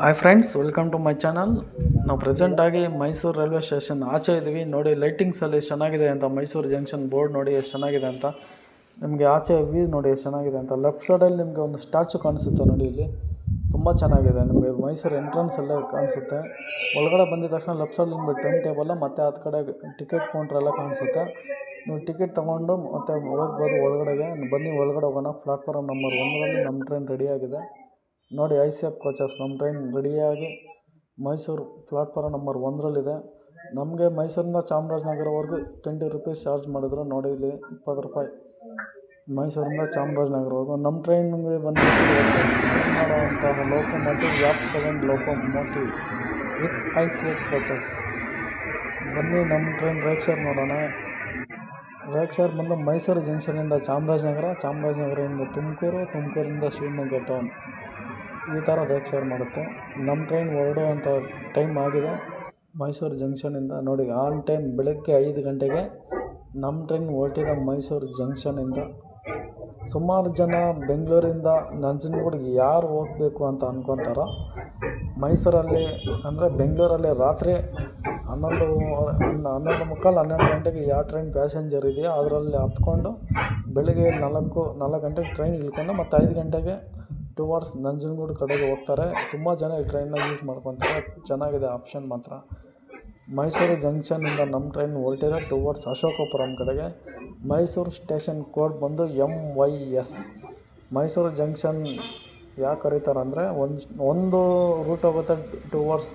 Hi friends, welcome to my channel. ನಾವು ಪ್ರೆಸೆಂಟಾಗಿ Mysuru railway station ಆಚೆ ಇದ್ದೀವಿ. ನೋಡಿ ಲೈಟಿಂಗ್ಸಲ್ಲಿ ಎಷ್ಟು ಚೆನ್ನಾಗಿದೆ ಅಂತ. ಮೈಸೂರು ಜಂಕ್ಷನ್ ಬೋರ್ಡ್ ನೋಡಿ ಎಷ್ಟು ಚೆನ್ನಾಗಿದೆ ಅಂತ. ನಿಮಗೆ ಆಚೆ ವ್ಯೂ ನೋಡಿ ಎಷ್ಟು ಚೆನ್ನಾಗಿದೆ ಅಂತ. ಲೆಫ್ಟ್ ಸೈಡಲ್ಲಿ ನಿಮಗೆ ಒಂದು ಸ್ಟ್ಯಾಚು ಕಾಣಿಸುತ್ತೆ ನೋಡಿ, ಇಲ್ಲಿ ತುಂಬ ಚೆನ್ನಾಗಿದೆ. ನಿಮಗೆ ಮೈಸೂರು ಎಂಟ್ರೆನ್ಸಲ್ಲೇ ಕಾಣಿಸುತ್ತೆ. ಒಳಗಡೆ ಬಂದಿದ ತಕ್ಷಣ ಲೆಫ್ಟ್ ಸೈಡಲ್ಲಿ ನಿಮಗೆ ಟೈಮ್ ಟೇಬಲ್ಲ ಮತ್ತು ಹತ್ತು ಕಡೆ ಟಿಕೆಟ್ ಕೌಂಟ್ರೆಲ್ಲ ಕಾಣಿಸುತ್ತೆ. ನೀವು ಟಿಕೆಟ್ ತೊಗೊಂಡು ಮತ್ತೆ ಹೋಗ್ಬೋದು ಒಳಗಡೆಗೆ. ಬನ್ನಿ ಒಳಗಡೆ ಹೋಗೋಣ. ಪ್ಲಾಟ್ಫಾರ್ಮ್ ನಂಬರ್ 1ರಲ್ಲಿ ನಮ್ಮ ಟ್ರೈನ್ ರೆಡಿಯಾಗಿದೆ ನೋಡಿ. ICF ಕೋಚಸ್ ನಮ್ಮ ಟ್ರೈನ್ ರೆಡಿಯಾಗಿ ಮೈಸೂರು ಪ್ಲಾಟ್ಫಾರ್ಮ್ ನಂಬರ್ 1ರಲ್ಲಿದೆ. ನಮಗೆ ಮೈಸೂರಿಂದ ಚಾಮರಾಜನಗರವರೆಗೂ 20 ರೂಪೀಸ್ ಚಾರ್ಜ್ ಮಾಡಿದ್ರು ನೋಡಿ. ಇಲ್ಲಿ 20 ರೂಪಾಯಿ ಮೈಸೂರಿಂದ ಚಾಮರಾಜನಗರವರೆಗೂ. ನಮ್ಮ ಟ್ರೈನ್ಗೆ ಬಂದುಬಿಟ್ಟು ಮಾಡುವಂತಹ locomotive F7 locomotive with ICF coaches. ಬನ್ನಿ ನಮ್ಮ ಟ್ರೈನ್ ರೇಕ್ಷರ್ ನೋಡೋಣ. ರೇಕ್ಷರ್ ಬಂದು ಮೈಸೂರು ಜಂಕ್ಷನಿಂದ ಚಾಮರಾಜನಗರ, ಚಾಮರಾಜನಗರದಿಂದ ತುಮಕೂರು, ತುಮಕೂರಿಂದ ಶಿವಮೊಗ್ಗ ಟೌನ್, ಈ ಥರ ರೇಕ್ಷರ್ ಮಾಡುತ್ತೆ. ನಮ್ಮ ಟ್ರೈನ್ ಹೊರಡುವಂಥ ಟೈಮ್ ಆಗಿದೆ ಮೈಸೂರು ಜಂಕ್ಷನಿಂದ ನೋಡಿ. ಆನ್ ಟೈಮ್ ಬೆಳಗ್ಗೆ 5 ಗಂಟೆಗೆ ನಮ್ಮ ಟ್ರೈನ್ ಹೊರಟಿದೆ ಮೈಸೂರು ಜಂಕ್ಷನಿಂದ. ಸುಮಾರು ಜನ ಬೆಂಗಳೂರಿಂದ ನಂಜನಗೂಡಿಗೆ ಯಾರು ಹೋಗಬೇಕು ಅಂತ ಅಂದ್ಕೊತಾರೋ, ಮೈಸೂರಲ್ಲಿ ಅಂದರೆ ಬೆಂಗಳೂರಲ್ಲಿ ರಾತ್ರಿ 11:15 12 ಗಂಟೆಗೆ ಯಾವ ಟ್ರೈನ್ ಪ್ಯಾಸೆಂಜರ್ ಇದೆಯೋ ಅದರಲ್ಲಿ ಹತ್ಕೊಂಡು ಬೆಳಗ್ಗೆ 4 ಗಂಟೆಗೆ ಟ್ರೈನ್ ಇಳ್ಕೊಂಡು ಮತ್ತು 5 ಗಂಟೆಗೆ ಟುವರ್ಡ್ಸ್ ನಂಜನಗೂಡು ಕಡೆಗೆ ಹೋಗ್ತಾರೆ. ತುಂಬ ಜನ ಈ ಟ್ರೈನ್ನ ಯೂಸ್ ಮಾಡ್ಕೊತಾರೆ. ಚೆನ್ನಾಗಿದೆ ಆಪ್ಷನ್ ಮಾತ್ರ. ಮೈಸೂರು ಜಂಕ್ಷನಿಂದ ನಮ್ಮ ಟ್ರೈನ್ ಹೊರಟಿದೆ ಟುವರ್ಡ್ಸ್ ಅಶೋಕಪುರಂ ಕಡೆಗೆ. ಮೈಸೂರು ಸ್ಟೇಷನ್ ಕೋಡ್ ಬಂದು MYS. ಮೈಸೂರು ಜಂಕ್ಷನ್ ಯಾಕೆ ಕರೀತಾರೆ ಅಂದರೆ, ಒಂದು ರೂಟ್ ಹೋಗುತ್ತೆ ಟುವರ್ಡ್ಸ್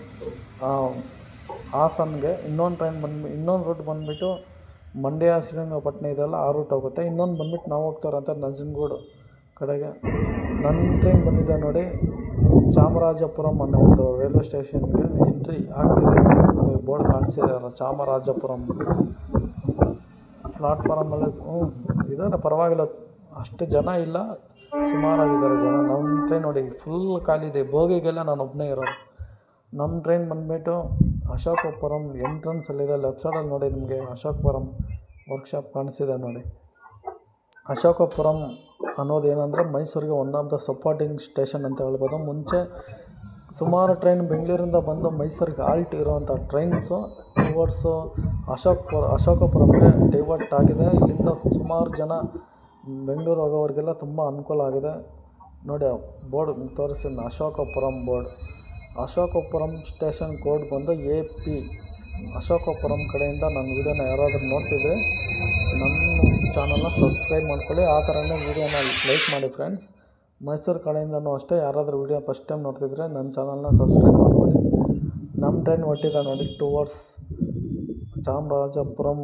ಹಾಸನ್ಗೆ, ಇನ್ನೊಂದು ರೂಟ್ ಬಂದುಬಿಟ್ಟು ಮಂಡ್ಯ ಶ್ರೀರಂಗಪಟ್ಟಣ ಇದೆಲ್ಲ ಆ ರೂಟ್ ಹೋಗುತ್ತೆ. ಇನ್ನೊಂದು ಬಂದುಬಿಟ್ಟು ನಾವು ಹೋಗ್ತಾರಂತ ನಂಜನಗೂಡು ಕಡೆಗೆ. ನನ್ನ ಟ್ರೈನ್ ಬಂದಿದೆ ನೋಡಿ ಚಾಮರಾಜಪುರಂ ಅನ್ನೋ ಒಂದು ರೈಲ್ವೆ ಸ್ಟೇಷನ್ಗೆ ಎಂಟ್ರಿ ಆಗ್ತಿದೆ. ಬೋರ್ಡ್ ಕಾಣಿಸಿದಾರೆ ಚಾಮರಾಜಪುರಂ ಪ್ಲಾಟ್ಫಾರಮಲ್ಲಿ. ಇದ್ದಾರೆ, ಪರವಾಗಿಲ್ಲ, ಅಷ್ಟು ಜನ ಇಲ್ಲ, ಸುಮಾರಾಗಿದ್ದಾರೆ ಜನ. ನಮ್ಮ ಟ್ರೈನ್ ನೋಡಿ ಫುಲ್ ಖಾಲಿ ಇದೆ. ಬೋಗಿಗೆಲ್ಲ ನಾನು ಒಬ್ಬನೇ ಇರೋದು. ನಮ್ಮ ಟ್ರೈನ್ ಬಂದುಬಿಟ್ಟು ಅಶೋಕಪುರಂ ಎಂಟ್ರೆನ್ಸಲ್ಲಿದೆ. ಲೆಫ್ಟ್ ಸೈಡಲ್ಲಿ ನೋಡಿ ನಿಮಗೆ ಅಶೋಕಪುರಂ ವರ್ಕ್ಶಾಪ್ ಕಾಣಿಸಿದೆ ನೋಡಿ. ಅಶೋಕಪುರಂ ಅನ್ನೋದೇನೆಂದರೆ ಮೈಸೂರಿಗೆ one of the supporting station ಅಂತ ಹೇಳ್ಬೋದು. ಮುಂಚೆ ಸುಮಾರು ಟ್ರೈನ್ ಬೆಂಗಳೂರಿಂದ ಬಂದು ಮೈಸೂರಿಗೆ ಆಲ್ಟ್ ಇರೋವಂಥ ಟ್ರೈನ್ಸು ಟುವರ್ಡ್ಸು ಅಶೋಕಪುರಕ್ಕೆ ಡೈವರ್ಟ್ ಆಗಿದೆ. ಇಲ್ಲಿಂದ ಸುಮಾರು ಜನ ಬೆಂಗಳೂರು ಹೋಗೋವ್ರಿಗೆಲ್ಲ ತುಂಬ ಅನುಕೂಲ ಆಗಿದೆ ನೋಡಿ. ಬೋರ್ಡ್ ತೋರಿಸ್ತೀನಿ, Ashokapuram board. Ashokapuram station code ಬಂದು AP. ಅಶೋಕಪುರಂ ಕಡೆಯಿಂದ ನನ್ನ ವೀಡಿಯೋನ ಯಾರಾದರೂ ನೋಡ್ತಿದ್ರೆ ನನ್ನ ಚಾನಲ್ನ ಸಬ್ಸ್ಕ್ರೈಬ್ ಮಾಡ್ಕೊಳ್ಳಿ. ಆ ಥರನೇ ವೀಡಿಯೋನ ಲೈಕ್ ಮಾಡಿ ಫ್ರೆಂಡ್ಸ್. ಮೈಸೂರು ಕಡೆಯಿಂದನೂ ಅಷ್ಟೇ, ಯಾರಾದರೂ ವೀಡಿಯೋ ಫಸ್ಟ್ ಟೈಮ್ ನೋಡ್ತಿದ್ರೆ ನನ್ನ ಚಾನಲ್ನ ಸಬ್ಸ್ಕ್ರೈಬ್ ಮಾಡ್ಕೊಳ್ಳಿ. ನಮ್ಮ ಟ್ರೈನ್ ಹೊರಟಿದೆ ನೋಡಿ ಟುವರ್ಡ್ಸ್ ಚಾಮರಾಜಪುರಂ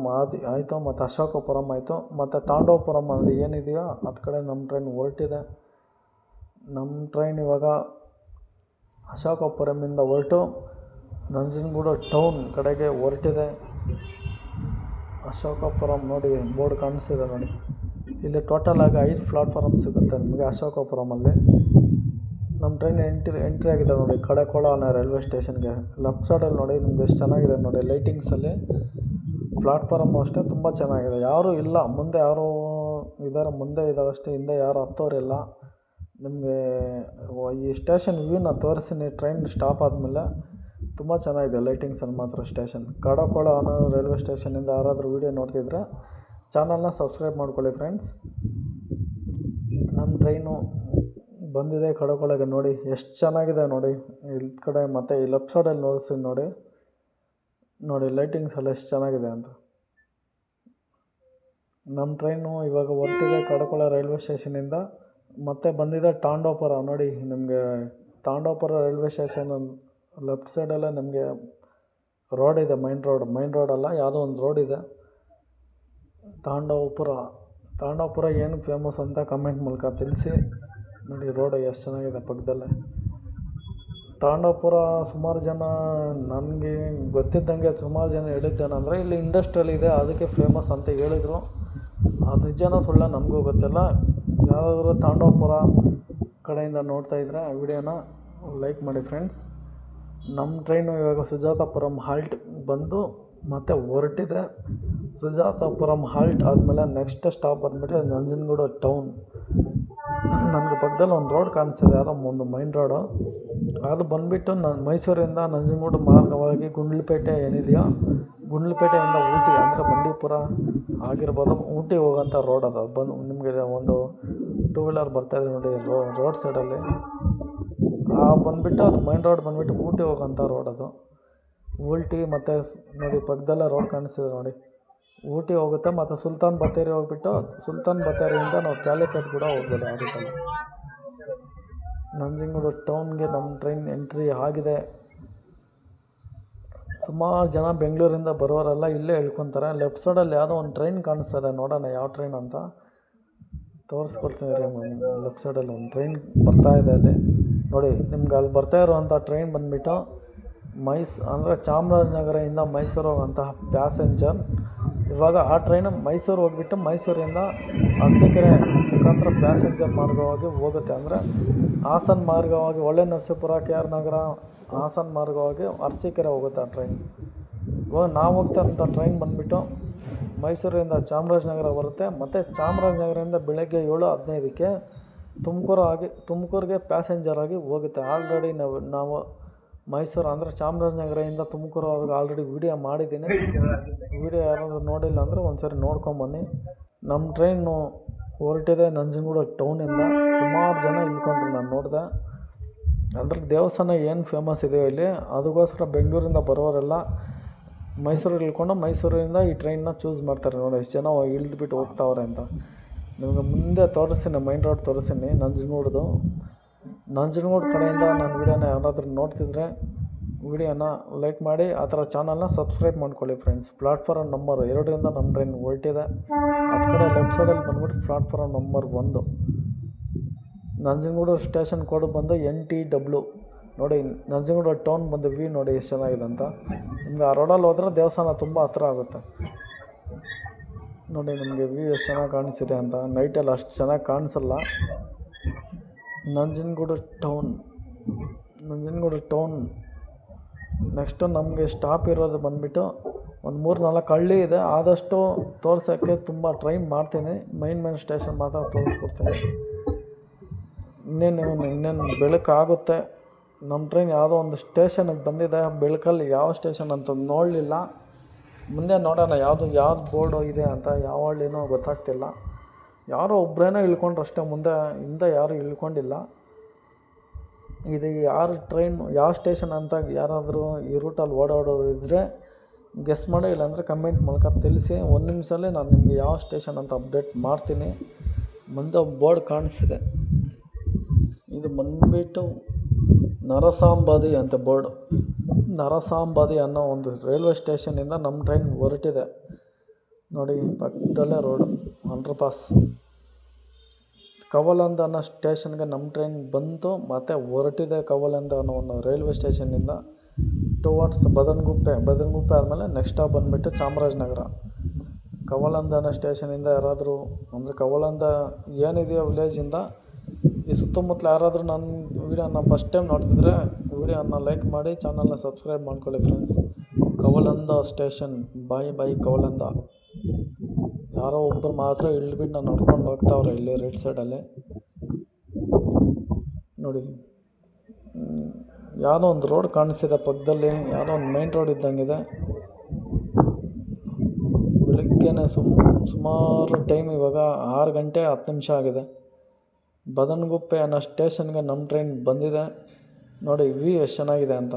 ಆಯಿತು, ಮತ್ತು ಅಶೋಕಪುರಂ ಆಯಿತು, ಮತ್ತು ತಾಂಡವಪುರಂ ಅಲ್ಲಿ ಏನಿದೆಯೋ ಅದು ಕಡೆ ನಮ್ಮ ಟ್ರೈನ್ ಹೊರಟಿದೆ. ನಮ್ಮ ಟ್ರೈನ್ ಇವಾಗ ಅಶೋಕಪುರಮಿಂದ ಹೊರಟು ನಂಜನಗೂಡು ಟೌನ್ ಕಡೆಗೆ ಹೊರಟಿದೆ. ಅಶೋಕಪುರಂ ನೋಡಿ ಬೋರ್ಡ್ ಕಾಣಿಸ್ತಿದೆ ನೋಡಿ. ಇಲ್ಲಿ ಟೋಟಲಾಗಿ 5 ಪ್ಲಾಟ್ಫಾರಮ್ ಸಿಗುತ್ತೆ ನಿಮಗೆ ಅಶೋಕಪುರಮಲ್ಲಿ. ನಮ್ಮ ಟ್ರೈನ್ ಎಂಟ್ರಿ ಆಗಿದೆ ನೋಡಿ ಕಡೆಕೋಳ ಅನ್ನೋ ರೈಲ್ವೆ ಸ್ಟೇಷನ್ಗೆ. ಲೆಫ್ಟ್ ಸೈಡಲ್ಲಿ ನೋಡಿ ನಿಮ್ಗೆ ಎಷ್ಟು ಚೆನ್ನಾಗಿದೆ ನೋಡಿ ಲೈಟಿಂಗ್ಸಲ್ಲಿ. ಪ್ಲಾಟ್ಫಾರಮ್ ಅಷ್ಟೇ ತುಂಬ ಚೆನ್ನಾಗಿದೆ. ಯಾರೂ ಇಲ್ಲ, ಮುಂದೆ ಯಾರು ಇದ್ದಾರೆ, ಮುಂದೆ ಇದ್ದಾರೆ ಅಷ್ಟೇ, ಹಿಂದೆ ಯಾರು ಹತ್ತೋರಿಲ್ಲ. ನಿಮಗೆ ಈ ಸ್ಟೇಷನ್ ವ್ಯೂನ ತೋರಿಸ್ತೀನಿ ಟ್ರೈನ್ ಸ್ಟಾಪ್ ಆದಮೇಲೆ. ತುಂಬ ಚೆನ್ನಾಗಿದೆ ಲೈಟಿಂಗ್ಸಲ್ಲಿ ಮಾತ್ರ ಸ್ಟೇಷನ್. ಕಡೆಕೋಳ ಅನ್ನೋ ರೈಲ್ವೆ ಸ್ಟೇಷನಿಂದ ಯಾರಾದರೂ ವೀಡಿಯೋ ನೋಡ್ತಿದ್ರೆ ಚಾನಲ್ನ ಸಬ್ಸ್ಕ್ರೈಬ್ ಮಾಡ್ಕೊಳ್ಳಿ ಫ್ರೆಂಡ್ಸ್. ನಮ್ಮ ಟ್ರೈನು ಬಂದಿದೆ ಕಡೆಕೋಳಗೆ ನೋಡಿ, ಎಷ್ಟು ಚೆನ್ನಾಗಿದೆ ನೋಡಿ. ಇಲ್ಲಿ ಕಡೆ ಮತ್ತು ಈ ಲೆಫ್ಟ್ ಸೈಡಲ್ಲಿ ನೋಡಿಸ್ತೀನಿ ನೋಡಿ ಲೈಟಿಂಗ್ಸ್ ಎಲ್ಲ ಎಷ್ಟು ಚೆನ್ನಾಗಿದೆ ಅಂತ. ನಮ್ಮ ಟ್ರೈನು ಇವಾಗ ಹೊರಟಿದೆ ಕಡೆಕೋಳ ರೈಲ್ವೆ ಸ್ಟೇಷನಿಂದ. ಮತ್ತೆ ಬಂದಿದೆ ತಾಂಡವಪುರ ನೋಡಿ. ನಿಮಗೆ ತಾಂಡವಪುರ ರೈಲ್ವೆ ಸ್ಟೇಷನ್ ಲೆಫ್ಟ್ ಸೈಡಲ್ಲೇ ನಮಗೆ ರೋಡ್ ಇದೆ, ಮೈನ್ ರೋಡ್ ಅಲ್ಲ, ಯಾವುದೋ ಒಂದು ರೋಡ್ ಇದೆ. ತಾಂಡವಪುರ ಏನು ಫೇಮಸ್ ಅಂತ ಕಮೆಂಟ್ ಮೂಲಕ ತಿಳಿಸಿ ನೋಡಿ. ರೋಡ್ ಎಷ್ಟು ಚೆನ್ನಾಗಿದೆ ಪಕ್ಕದಲ್ಲೇ ತಾಂಡವಪುರ. ಸುಮಾರು ಜನ ನನಗೆ ಗೊತ್ತಿದ್ದಂಗೆ ಸುಮಾರು ಜನ ಹೇಳಿದ್ದೇನೆಂದರೆ ಇಲ್ಲಿ ಇಂಡಸ್ಟ್ರಿಯಲ್ ಇದೆ ಅದಕ್ಕೆ ಫೇಮಸ್ ಅಂತ ಹೇಳಿದರು. ಅದು ನಿಜನೋ ಸುಳ್ಳ ನಮಗೂ ಗೊತ್ತಿಲ್ಲ. ಯಾವುದಾದ್ರೂ ತಾಂಡವಪುರ ಕಡೆಯಿಂದ ನೋಡ್ತಾಯಿದ್ರೆ ಆ ವಿಡಿಯೋನ ಲೈಕ್ ಮಾಡಿ ಫ್ರೆಂಡ್ಸ್. ನಮ್ಮ ಟ್ರೈನು ಇವಾಗ ಸುಜಾತಾಪುರಂ ಹಾಲ್ಟ್ ಬಂದು ಮತ್ತೆ ಹೊರಟಿದೆ. ಸುಜಾತಾಪುರಂ ಹಾಲ್ಟ್ ಆದಮೇಲೆ ನೆಕ್ಸ್ಟ್ ಸ್ಟಾಪ್ ಬಂದುಬಿಟ್ಟು ನಂಜನಗೂಡು ಟೌನ್. ನನಗೆ ಪಕ್ಕದಲ್ಲಿ ಒಂದು ರೋಡ್ ಕಾಣಿಸ್ತಿದೆ, ಯಾವುದೋ ಒಂದು ಮೈನ್ ರೋಡು. ಅದು ಬಂದುಬಿಟ್ಟು ಮೈಸೂರಿಂದ ನಂಜನಗೂಡು ಮಾರ್ಗವಾಗಿ ಗುಂಡ್ಲುಪೇಟೆ ಏನಿದೆಯೋ, ಗುಂಡ್ಲುಪೇಟೆಯಿಂದ ಊಟಿ ಅಂದರೆ ಬಂಡೀಪುರ ಆಗಿರ್ಬೋದು, ಊಟಿ ಹೋಗೋಂಥ ರೋಡ್ ಅದು. ನಿಮಗೆ ಒಂದು 2 ವೀಲರ್ ಬರ್ತಾಯಿದೆ ನೋಡಿ ರೋಡ್ ಸೈಡಲ್ಲಿ. ಬಂದುಬಿಟ್ಟು ಅದು ಮೈನ್ ರೋಡ್ ಬಂದುಬಿಟ್ಟು ಊಟಿ ಹೋಗೋಂಥ ರೋಡ್ ಅದು. ಊಟಿ ಮತ್ತು ನೋಡಿ ಪಕ್ಕದಲ್ಲೇ ರೋಡ್ ಕಾಣಿಸ್ತಿದೆ ನೋಡಿ, ಊಟಿ ಹೋಗುತ್ತೆ. ಮತ್ತು ಸುಲ್ತಾನ್ ಬತ್ತೇರಿ ಹೋಗ್ಬಿಟ್ಟು ಸುಲ್ತಾನ್ ಬತ್ತೇರಿಯಿಂದ ನಾವು ಕ್ಯಾಲಿಕಟ್ ಕೂಡ ಹೋಗ್ಬೋದು ಆ ರೂಟಲ್ಲಿ. ನಂಜನಗೂಡು ಟೌನ್ಗೆ ನಮ್ಮ ಟ್ರೈನ್ ಎಂಟ್ರಿ ಆಗಿದೆ. ಸುಮಾರು ಜನ ಬೆಂಗಳೂರಿಂದ ಬರೋರೆಲ್ಲ ಇಲ್ಲೇ ಇಳ್ಕೊತಾರೆ. ಲೆಫ್ಟ್ ಸೈಡಲ್ಲಿ ಯಾವುದೋ ಒಂದು ಟ್ರೈನ್ ಕಾಣಿಸ್ತದೆ, ನೋಡೋಣ ಯಾವ ಟ್ರೈನ್ ಅಂತ ತೋರಿಸ್ಕೊಡ್ತೀನಿ ರೀ. ಲೆಫ್ಟ್ ಸೈಡಲ್ಲಿ ಒಂದು ಟ್ರೈನ್ ಬರ್ತಾಯಿದೆ ಅಲ್ಲಿ ನೋಡಿ. ನಿಮ್ಗೆ ಅಲ್ಲಿ ಬರ್ತಾ ಇರೋವಂಥ ಟ್ರೈನ್ ಬಂದುಬಿಟ್ಟು ಅಂದರೆ ಚಾಮರಾಜನಗರದಿಂದ ಮೈಸೂರು ಹೋಗೋಂತಹ ಪ್ಯಾಸೆಂಜರ್. ಇವಾಗ ಆ ಟ್ರೈನು ಮೈಸೂರು ಹೋಗ್ಬಿಟ್ಟು ಮೈಸೂರಿಂದ ಅರಸೀಕೆರೆ ಮುಖಾಂತರ ಪ್ಯಾಸೆಂಜರ್ ಮಾರ್ಗವಾಗಿ ಹೋಗುತ್ತೆ. ಅಂದರೆ ಹಾಸನ ಮಾರ್ಗವಾಗಿ ಒಳ್ಳೆ ನರಸೀಪುರ, ಕೆ ಆರ್ ನಗರ, ಹಾಸನ ಮಾರ್ಗವಾಗಿ ಅರಸೀಕೆರೆ ಹೋಗುತ್ತೆ ಆ ಟ್ರೈನ್. ಇವಾಗ ನಾವು ಹೋಗ್ತಾ ಇರೋಂಥ ಟ್ರೈನ್ ಬಂದುಬಿಟ್ಟು ಮೈಸೂರಿಂದ ಚಾಮರಾಜನಗರ ಬರುತ್ತೆ. ಮತ್ತು ಚಾಮರಾಜನಗರದಿಂದ ಬೆಳಗ್ಗೆ 7:15ಕ್ಕೆ ತುಮಕೂರಿಗೆ ಪ್ಯಾಸೆಂಜರ್ ಆಗಿ ಹೋಗುತ್ತೆ. ಆಲ್ರೆಡಿ ನಾವು ಮೈಸೂರು ಅಂದರೆ ಚಾಮರಾಜನಗರದಿಂದ ತುಮಕೂರುವರೆಗೆ ಆಲ್ರೆಡಿ ವೀಡಿಯೋ ಮಾಡಿದ್ದೀನಿ. ವೀಡಿಯೋ ಯಾರಾದರೂ ನೋಡಿಲ್ಲ ಅಂದರೆ ಒಂದು ಸರಿ ನೋಡ್ಕೊಂಬನ್ನಿ. ನಮ್ಮ ಟ್ರೈನು ಹೊರಟಿದೆ ನಂಜನಗೂಡು ಟೌನಿಂದ. ಸುಮಾರು ಜನ ಇಳ್ಕೊಂಡ್ರು, ನಾನು ನೋಡಿದೆ. ಅಂದರೆ ದೇವಸ್ಥಾನ ಏನು ಫೇಮಸ್ ಇದೆಯೋ ಇಲ್ಲಿ, ಅದಕ್ಕೋಸ್ಕರ ಬೆಂಗಳೂರಿಂದ ಬರೋರೆಲ್ಲ ಮೈಸೂರಿಗೆ ಇಳ್ಕೊಂಡು ಮೈಸೂರಿಂದ ಈ ಟ್ರೈನ್ನ ಚೂಸ್ ಮಾಡ್ತಾರೆ. ನೋಡಿ ಎಷ್ಟು ಜನ ಇಳಿದ್ಬಿಟ್ಟು ಹೋಗ್ತಾವ್ರೆ ಅಂತ. ನಿಮಗೆ ಮುಂದೆ ತೋರಿಸ್ತೀನಿ, ಮೈನ್ ರೋಡ್ ತೋರಿಸ್ತೀನಿ ನಂಜನಗೂಡು ಕಡೆಯಿಂದ ನನ್ನ ವೀಡಿಯೋನ ಯಾರಾದರೂ ನೋಡ್ತಿದ್ರೆ ವೀಡಿಯೋನ ಲೈಕ್ ಮಾಡಿ, ಆ ಥರ ಚಾನಲ್ನ ಸಬ್ಸ್ಕ್ರೈಬ್ ಮಾಡ್ಕೊಳ್ಳಿ ಫ್ರೆಂಡ್ಸ್. ಪ್ಲಾಟ್ಫಾರಮ್ ನಂಬರ್ 2ರಿಂದ ನಮ್ಮ ಟ್ರೈನ್ ಹೊರಟಿದೆ. ಅದು ಕಡೆ ಲೆಫ್ಟ್ ಸೈಡಲ್ಲಿ ಬಂದುಬಿಟ್ಟು platform number 1. Nanjangud station code ಬಂದು NTW ನೋಡಿ. ನಂಜನಗೂಡು ಟೌನ್ ಬಂದು ವಿ ನೋಡಿ ಎಷ್ಟು ಚೆನ್ನಾಗಿದೆ ಅಂತ. ನಿಮ್ಗೆ ಆ ರೋಡಲ್ಲಿ ಹೋದರೆ ದೇವಸ್ಥಾನ ತುಂಬ ಹತ್ರ ಆಗುತ್ತೆ ನೋಡಿ. ನಿಮಗೆ ವಿ ಎಷ್ಟು ಚೆನ್ನಾಗಿ ಕಾಣಿಸಿದೆ ಅಂತ. ನೈಟಲ್ಲಿ ಅಷ್ಟು ಚೆನ್ನಾಗಿ ಕಾಣಿಸಲ್ಲ. ನಂಜನಗೂಡು ಟೌನ್ ನೆಕ್ಸ್ಟು ನಮಗೆ ಸ್ಟಾಪ್ ಇರೋದು ಬಂದುಬಿಟ್ಟು ಒಂದು 3-4 ಹಳ್ಳಿ ಇದೆ. ಆದಷ್ಟು ತೋರ್ಸೋಕ್ಕೆ ತುಂಬ ಟ್ರೈ ಮಾಡ್ತೀನಿ. ಮೈನ್ ಸ್ಟೇಷನ್ ಮಾತ್ರ ತೋರಿಸ್ಕೊಡ್ತೀನಿ. ಇನ್ನೇನು ಬೆಳಕಾಗುತ್ತೆ. ನಮ್ಮ ಟ್ರೈನ್ ಯಾವುದೋ ಒಂದು ಸ್ಟೇಷನ್ಗೆ ಬಂದಿದೆ. ಬೆಳಕಲ್ಲಿ ಯಾವ ಸ್ಟೇಷನ್ ಅಂತ ನೋಡಲಿಲ್ಲ. ಮುಂದೆ ನೋಡೋಣ ಯಾವುದು ಬೋರ್ಡು ಇದೆ ಅಂತ. ಯಾವ ಹಳ್ಳಿನೂ ಗೊತ್ತಾಗ್ತಿಲ್ಲ. ಯಾರೋ ಒಬ್ಬರೇನೋ ಇಳ್ಕೊಂಡ್ರು ಅಷ್ಟೇ, ಹಿಂದೆ ಯಾರೂ ಇಳ್ಕೊಂಡಿಲ್ಲ. ಇದು ಯಾರು ಟ್ರೈನ್ ಯಾವ ಸ್ಟೇಷನ್ ಅಂತ ಯಾರಾದರೂ ಈ ರೂಟಲ್ಲಿ ಓಡಾಡೋರು ಇದ್ದರೆ ಗೆಸ್ ಮಾಡಿ, ಇಲ್ಲಾಂದರೆ ಕಮೆಂಟ್ ಮೂಲಕ ತಿಳಿಸಿ. 1 ನಿಮಿಷದಲ್ಲಿ ನಾನು ನಿಮಗೆ ಯಾವ ಸ್ಟೇಷನ್ ಅಂತ ಅಪ್ಡೇಟ್ ಮಾಡ್ತೀನಿ. ಮುಂದೆ ಬೋರ್ಡ್ ಕಾಣಿಸ್ತಿದೆ, ಇದು ಬಂದುಬಿಟ್ಟು ನರಸಾಂಬಾದಿ ಅಂತ ಬೋರ್ಡು. ನರಸಾಂಬಾದಿ ಅನ್ನೋ ಒಂದು ರೈಲ್ವೆ ಸ್ಟೇಷನಿಂದ ನಮ್ಮ ಟ್ರೈನ್ ಹೊರಟಿದೆ ನೋಡಿ. ಪಕ್ಕದಲ್ಲೇ ರೋಡು, ಅಂಡರ್ ಪಾಸ್. ಕವಲಂದ ಅನ್ನೋ ಸ್ಟೇಷನ್ಗೆ ನಮ್ಮ ಟ್ರೈನ್ ಬಂತು ಮತ್ತು ಹೊರಟಿದೆ. ಕವಲಂದ ಅನ್ನೋ ಒಂದು ರೈಲ್ವೆ ಸ್ಟೇಷನ್ನಿಂದ ಟುವರ್ಡ್ಸ್ ಬದನಗುಪ್ಪೆ ಆದಮೇಲೆ ನೆಕ್ಸ್ಟ್ ಸ್ಟಾಪ್ ಬಂದುಬಿಟ್ಟು ಚಾಮರಾಜನಗರ. ಕವಲಂದ ಅನ್ನೋ ಸ್ಟೇಷನಿಂದ ಯಾರಾದರೂ ಅಂದರೆ ಕವಲಂದ ಏನಿದೆಯೋ ವಿಲೇಜಿಂದ ಈ ಸುತ್ತಮುತ್ತಲು ಯಾರಾದರೂ ನನ್ನ ವೀಡಿಯೋನ ಫಸ್ಟ್ ಟೈಮ್ ನೋಡ್ತಿದ್ರೆ ವೀಡಿಯೋನ ಲೈಕ್ ಮಾಡಿ, ಚಾನಲ್ನ ಸಬ್ಸ್ಕ್ರೈಬ್ ಮಾಡ್ಕೊಳ್ಳಿ ಫ್ರೆಂಡ್ಸ್. ಕವಲಂದ ಸ್ಟೇಷನ್, ಬಾಯ್ ಕವಲಂದ. ಯಾರೋ ಒಬ್ಬರು ಮಾತ್ರ ಇಳಿದ್ಬಿಟ್ಟು ನಾನು ನೋಡ್ಕೊಂಡು ಹೋಗ್ತಾವ್ರೆ ಇಲ್ಲಿ ರೈಟ್ ಸೈಡಲ್ಲಿ ನೋಡಿ. ಯಾವುದೋ ಒಂದು ರೋಡ್ ಕಾಣಿಸ್ತಿದೆ ಪಕ್ಕದಲ್ಲಿ, ಯಾವುದೋ ಒಂದು ಮೈನ್ ರೋಡ್ ಇದ್ದಂಗಿದೆ. ಬೆಳಗ್ಗೆನೇ ಸುಮಾರು ಟೈಮ್, ಇವಾಗ 6 ಗಂಟೆ 10 ನಿಮಿಷ ಆಗಿದೆ. ಬದನಗುಪ್ಪೆ ಅನ್ನೋ ಸ್ಟೇಷನ್ಗೆ ನಮ್ಮ ಟ್ರೈನ್ ಬಂದಿದೆ ನೋಡಿ. ವಿ ಎಷ್ಟು ಚೆನ್ನಾಗಿದೆ ಅಂತ.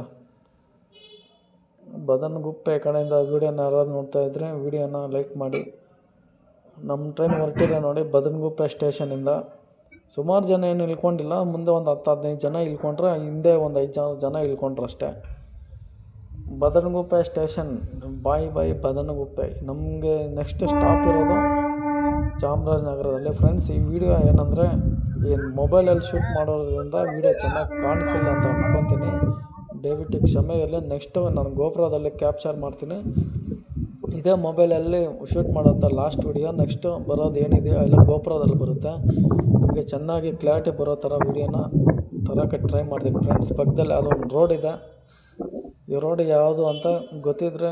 ಬದನಗುಪ್ಪೆ ಕಡೆಯಿಂದ ವೀಡಿಯೋನ ಯಾರಾದ್ರು ನೋಡ್ತಾಯಿದ್ರೆ ವೀಡಿಯೋನ ಲೈಕ್ ಮಾಡಿ. ನಮ್ಮ ಟ್ರೈನ್ ಹೊರಟಿದೆ ನೋಡಿ ಬದನಗುಪ್ಪೆ ಸ್ಟೇಷನಿಂದ. ಸುಮಾರು ಜನ ಏನು ಇಳ್ಕೊಂಡಿಲ್ಲ. ಮುಂದೆ ಒಂದು 10-15 ಜನ ಇಳ್ಕೊಂಡ್ರೆ, ಹಿಂದೆ ಒಂದು 5 ಜನ ಇಳ್ಕೊಂಡ್ರು ಅಷ್ಟೇ. ಬದನಗುಪ್ಪೆ ಸ್ಟೇಷನ್, ಬಾಯ್ ಬದನಗುಪ್ಪೆ. ನಮಗೆ ನೆಕ್ಸ್ಟ್ ಸ್ಟಾಪ್ ಇರೋದು ಚಾಮರಾಜನಗರದಲ್ಲಿ. ಫ್ರೆಂಡ್ಸ್, ಈ ವಿಡಿಯೋ ಏನಂದರೆ ಮೊಬೈಲಲ್ಲಿ ಶೂಟ್ ಮಾಡೋದ್ರಿಂದ ವಿಡಿಯೋ ಚೆನ್ನಾಗಿ ಕಾಣಿಸಿಲ್ಲ ಅಂತ ಅಂದ್ಕೊತೀನಿ. ದಯವಿಟ್ಟು ಕ್ಷಮೆ ಇರಲಿ. ನೆಕ್ಸ್ಟು ನಾನು ಗೋಪುರದಲ್ಲಿ ಕ್ಯಾಪ್ಚರ್ ಮಾಡ್ತೀನಿ. ಇದೇ ಮೊಬೈಲಲ್ಲಿ ಶೂಟ್ ಮಾಡೋಂಥ ಲಾಸ್ಟ್ ವಿಡಿಯೋ. ನೆಕ್ಸ್ಟು ಬರೋದು ಏನಿದೆಯೋ ಎಲ್ಲ ಗೋಪುರದಲ್ಲಿ ಬರುತ್ತೆ. ನಿಮಗೆ ಚೆನ್ನಾಗಿ ಕ್ಲಾರಿಟಿ ಬರೋ ಥರ ವಿಡಿಯೋನ ತರೋಕ್ಕೆ ಟ್ರೈ ಮಾಡ್ತೀನಿ ಫ್ರೆಂಡ್ಸ್. ಪಕ್ಕದಲ್ಲಿ ಯಾವುದೋ ಒಂದು ರೋಡ್ ಇದೆ. ಈ ರೋಡ್ ಯಾವುದು ಅಂತ ಗೊತ್ತಿದ್ದರೆ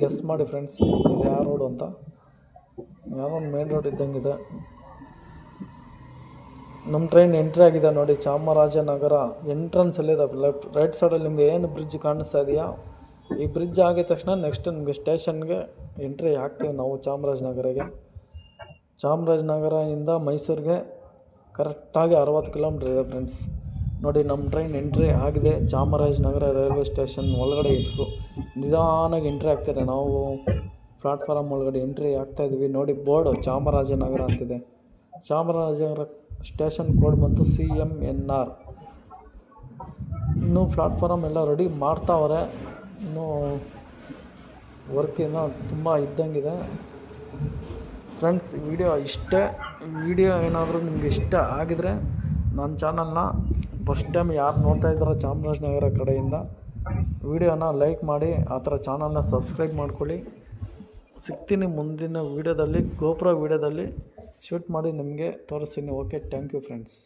ಗೆಸ್ ಮಾಡಿ ಫ್ರೆಂಡ್ಸ್, ಇದು ಯಾವ ರೋಡು ಅಂತ. ಯಾವುದೋ ಒಂದು ಮೇನ್ ರೋಡ್ ಇದ್ದಂಗಿದೆ. ನಮ್ಮ ಟ್ರೈನ್ ಎಂಟ್ರಿ ಆಗಿದೆ ನೋಡಿ. ಚಾಮರಾಜನಗರ ಎಂಟ್ರೆನ್ಸಲ್ಲಿದೆ. ರೈಟ್ ಸೈಡಲ್ಲಿ ನಿಮಗೆ ಏನು ಬ್ರಿಡ್ಜ್ ಕಾಣಿಸ್ತಾ ಇದೆಯಾ, ಈ ಬ್ರಿಡ್ಜ್ ಆಗಿದ ತಕ್ಷಣ ನೆಕ್ಸ್ಟ್ ನಿಮಗೆ ಸ್ಟೇಷನ್ಗೆ ಎಂಟ್ರಿ ಆಗ್ತೀವಿ ನಾವು ಚಾಮರಾಜನಗರಗೆ. ಚಾಮರಾಜನಗರದಿಂದ ಮೈಸೂರಿಗೆ ಕರೆಕ್ಟಾಗಿ 60 ಕಿಲೋಮೀಟ್ರ್ ಇದೆ ಫ್ರೆಂಡ್ಸ್. ನೋಡಿ ನಮ್ಮ ಟ್ರೈನ್ ಎಂಟ್ರಿ ಆಗಿದೆ. ಚಾಮರಾಜನಗರ ರೈಲ್ವೆ ಸ್ಟೇಷನ್ ಒಳಗಡೆ ಇತ್ತು. ನಿಧಾನಾಗಿ ಎಂಟ್ರಿ ಆಗ್ತಿದೆ. ನಾವು ಪ್ಲಾಟ್ಫಾರಮ್ ಒಳಗಡೆ ಎಂಟ್ರಿ ಆಗ್ತಾಯಿದ್ವಿ. ನೋಡಿ ಬೋರ್ಡು ಚಾಮರಾಜನಗರ ಅಂತಿದೆ. ಚಾಮರಾಜನಗರ ಸ್ಟೇಷನ್ ಕೋಡ್ ಬಂತು CMNR. ಇನ್ನೂ ಪ್ಲಾಟ್ಫಾರಮ್ ಎಲ್ಲ ರೆಡಿ ಮಾಡ್ತಾವ್ರೆ. ಇನ್ನೂ ವರ್ಕ್ ಇನ್ನೂ ತುಂಬ ಇದ್ದಂಗಿದೆ ಫ್ರೆಂಡ್ಸ್. ವಿಡಿಯೋ ಇಷ್ಟೇ. ವಿಡಿಯೋ ಏನಾದರೂ ನಿಮಗೆ ಇಷ್ಟ ಆಗಿದರೆ ನನ್ನ ಚಾನಲ್ನ ಫಸ್ಟ್ ಟೈಮ್ ಯಾರು ನೋಡ್ತಾ ಇದ್ದಾರೋ ಚಾಮರಾಜನಗರ ಕಡೆಯಿಂದ ವಿಡಿಯೋನ ಲೈಕ್ ಮಾಡಿ, ಆ ಥರ ಚಾನಲ್ನ ಸಬ್ಸ್ಕ್ರೈಬ್ ಮಾಡ್ಕೊಳ್ಳಿ. ಸಿಗ್ತೀನಿ ಮುಂದಿನ ವೀಡಿಯೋದಲ್ಲಿ, ಗೋಪುರ ವೀಡಿಯೋದಲ್ಲಿ ಶೂಟ್ ಮಾಡಿ ನಿಮಗೆ ತೋರಿಸ್ತೀನಿ. Okay, thank you friends.